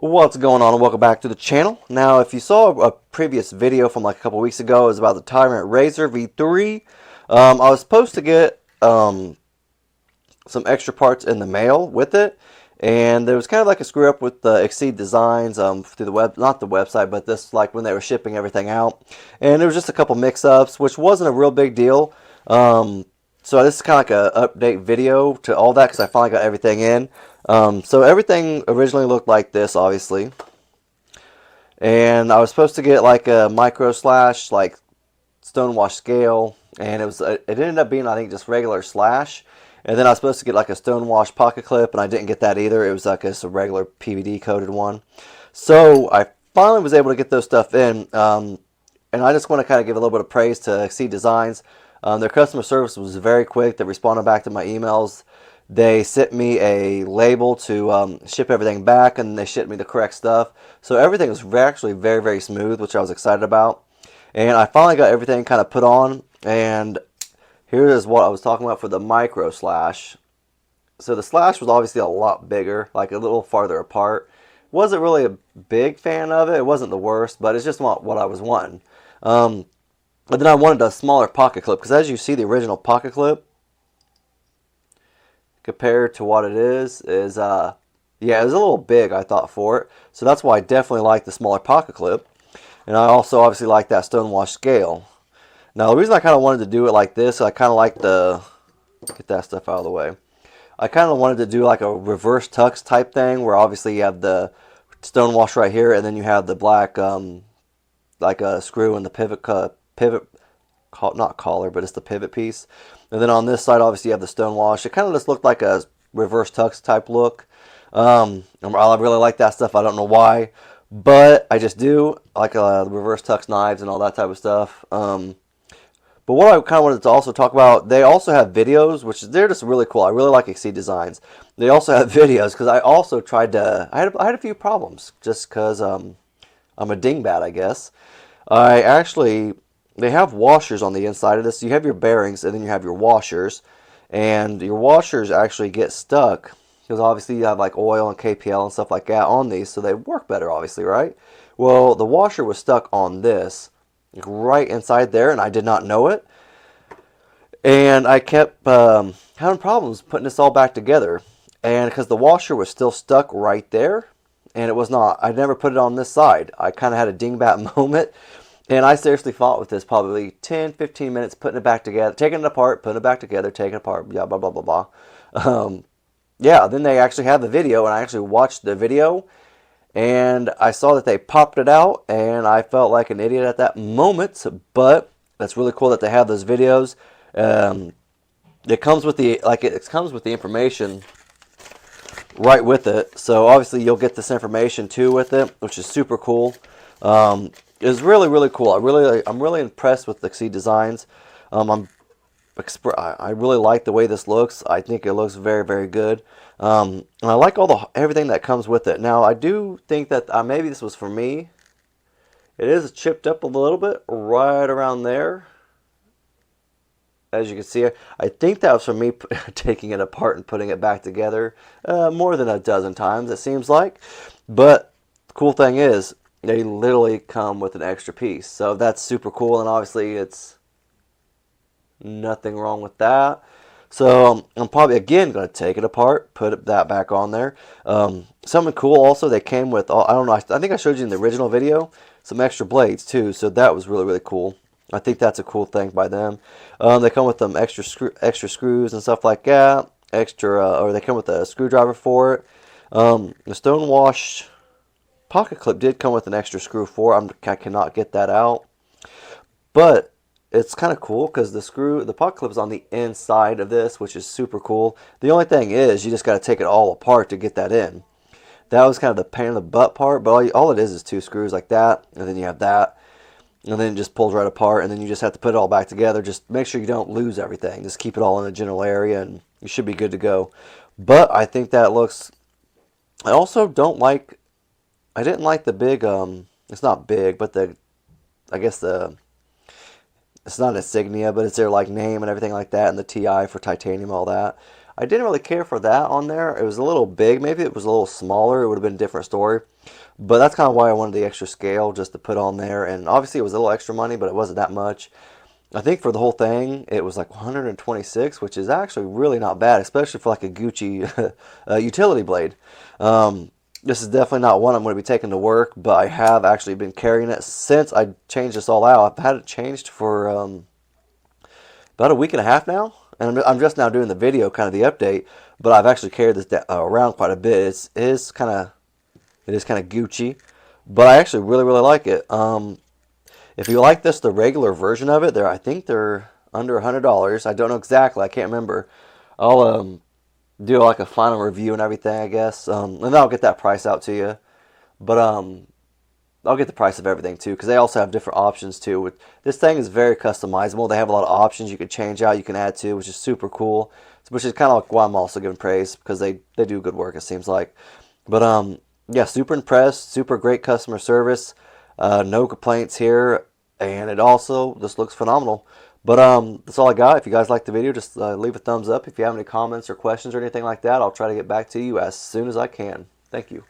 What's going on, and welcome back to the channel. Now, if you saw a previous video from like a couple weeks ago, it was about the TiRant Razor V3. I was supposed to get some extra parts in the mail with it, and there was kind of like a screw up with the Exceed Designs through the web, not the website, but this like when they were shipping everything out, and there was just a couple mix-ups, which wasn't a real big deal. So this is kind of like an update video to all that because I finally got everything in. So everything originally looked like this, obviously. And I was supposed to get like a micro slash, like stonewash scale. And it ended up being, I think, just regular slash. And then I was supposed to get like a stonewash pocket clip, and I didn't get that either. It was like just a regular PVD coated one. So I finally was able to get those stuff in. And I just want to kind of give a little bit of praise to Exceed Designs. Their customer service was very quick. They responded back to my emails. They sent me a label to ship everything back, and they shipped me the correct stuff. So everything was actually very, very smooth, which I was excited about. And I finally got everything kind of put on, and here is what I was talking about for the micro slash. So the slash was obviously a lot bigger, like a little farther apart. Wasn't really a big fan of it. It wasn't the worst, but it's just not what I was wanting. But then I wanted a smaller pocket clip, because as you see, the original pocket clip compared to what it is yeah, it was a little big, I thought, for it. So that's why I definitely like the smaller pocket clip. And I also obviously like that stonewash scale. Now the reason I kind of wanted to do it like this, I kind of like the, get that stuff out of the way. I kind of wanted to do like a reverse tux type thing, where obviously you have the stonewash right here, and then you have the black like a screw and the pivot, not collar, but it's the pivot piece. And then on this side, obviously, you have the stonewash. It kind of just looked like a reverse tux type look. I really like that stuff. I don't know why, but I just do. I like reverse tux knives and all that type of stuff. But what I kind of wanted to also talk about, they also have videos, which they're just really cool. I really like Exceed Designs. They also have videos, because I also tried to, I had a few problems, just because I'm a dingbat, I guess. They have washers on the inside of this. You have your bearings, and then you have your washers. And your washers actually get stuck, because obviously you have like oil and KPL and stuff like that on these, so they work better, obviously, right? Well, the washer was stuck on this, like right inside there, and I did not know it. And I kept having problems putting this all back together. And because the washer was still stuck right there, and it was not, I never put it on this side. I kind of had a dingbat moment. And I seriously fought with this probably 10-15 minutes, putting it back together, taking it apart, putting it back together, taking it apart, blah, blah, blah, blah, blah. Yeah, then they actually had the video, and I actually watched the video, and I saw that they popped it out, and I felt like an idiot at that moment, but that's really cool that they have those videos. It comes with the, it comes with the information right with it, so obviously you'll get this information too with it, which is super cool. It's really, really cool. I'm really impressed with Exceed Designs. I really like the way this looks. I think it looks very, very good. And I like everything that comes with it. Now, I do think that maybe this was for me. It is chipped up a little bit right around there. As you can see, I think that was for me taking it apart and putting it back together more than a dozen times, it seems like. But the cool thing is, they literally come with an extra piece. So that's super cool, and obviously it's nothing wrong with that. So I'm probably, again, going to take it apart, put that back on there. Something cool also, they came with, I don't know, I think I showed you in the original video, some extra blades too. So that was really, really cool. I think that's a cool thing by them. They come with extra screws and stuff like that. Or they come with a screwdriver for it. The stonewash pocket clip did come with an extra screw for it. I cannot get that out. But it's kind of cool because the pocket clip is on the inside of this, which is super cool. The only thing is, you just got to take it all apart to get that in. That was kind of the pain in the butt part, but all it is two screws like that, and then you have that. And then it just pulls right apart, and then you just have to put it all back together. Just make sure you don't lose everything. Just keep it all in the general area, and you should be good to go. But I think that looks... I also don't like... I didn't like the big... it's not big, but I guess it's not insignia, but it's their like name and everything like that, and the TI for titanium, all that. I didn't really care for that on there. It was a little big. Maybe it was a little smaller, it would have been a different story. But that's kind of why I wanted the extra scale just to put on there. And obviously it was a little extra money, but it wasn't that much. I think for the whole thing, it was like 126, which is actually really not bad, especially for like a Gucci utility blade. This is definitely not one I'm going to be taking to work, but I have actually been carrying it since I changed this all out. I've had it changed for about a week and a half now, and I'm just now doing the video, kind of the update. But I've actually carried this around quite a bit. It is kind of Gucci, but I actually really like it. If you like this, the regular version of it, I think they're under $100. I don't know exactly. I can't remember. I'll do like a final review and everything, I guess, and then I'll get that price out to you. But I'll get the price of everything too, because they also have different options too. This thing is very customizable. They have a lot of options you can change out, you can add to, which is super cool. Which is kind of like why I'm also giving praise, because they do good work, it seems like. But yeah, super impressed. Super great customer service. No complaints here, and it also just looks phenomenal. But that's all I got. If you guys liked the video, just leave a thumbs up. If you have any comments or questions or anything like that, I'll try to get back to you as soon as I can. Thank you.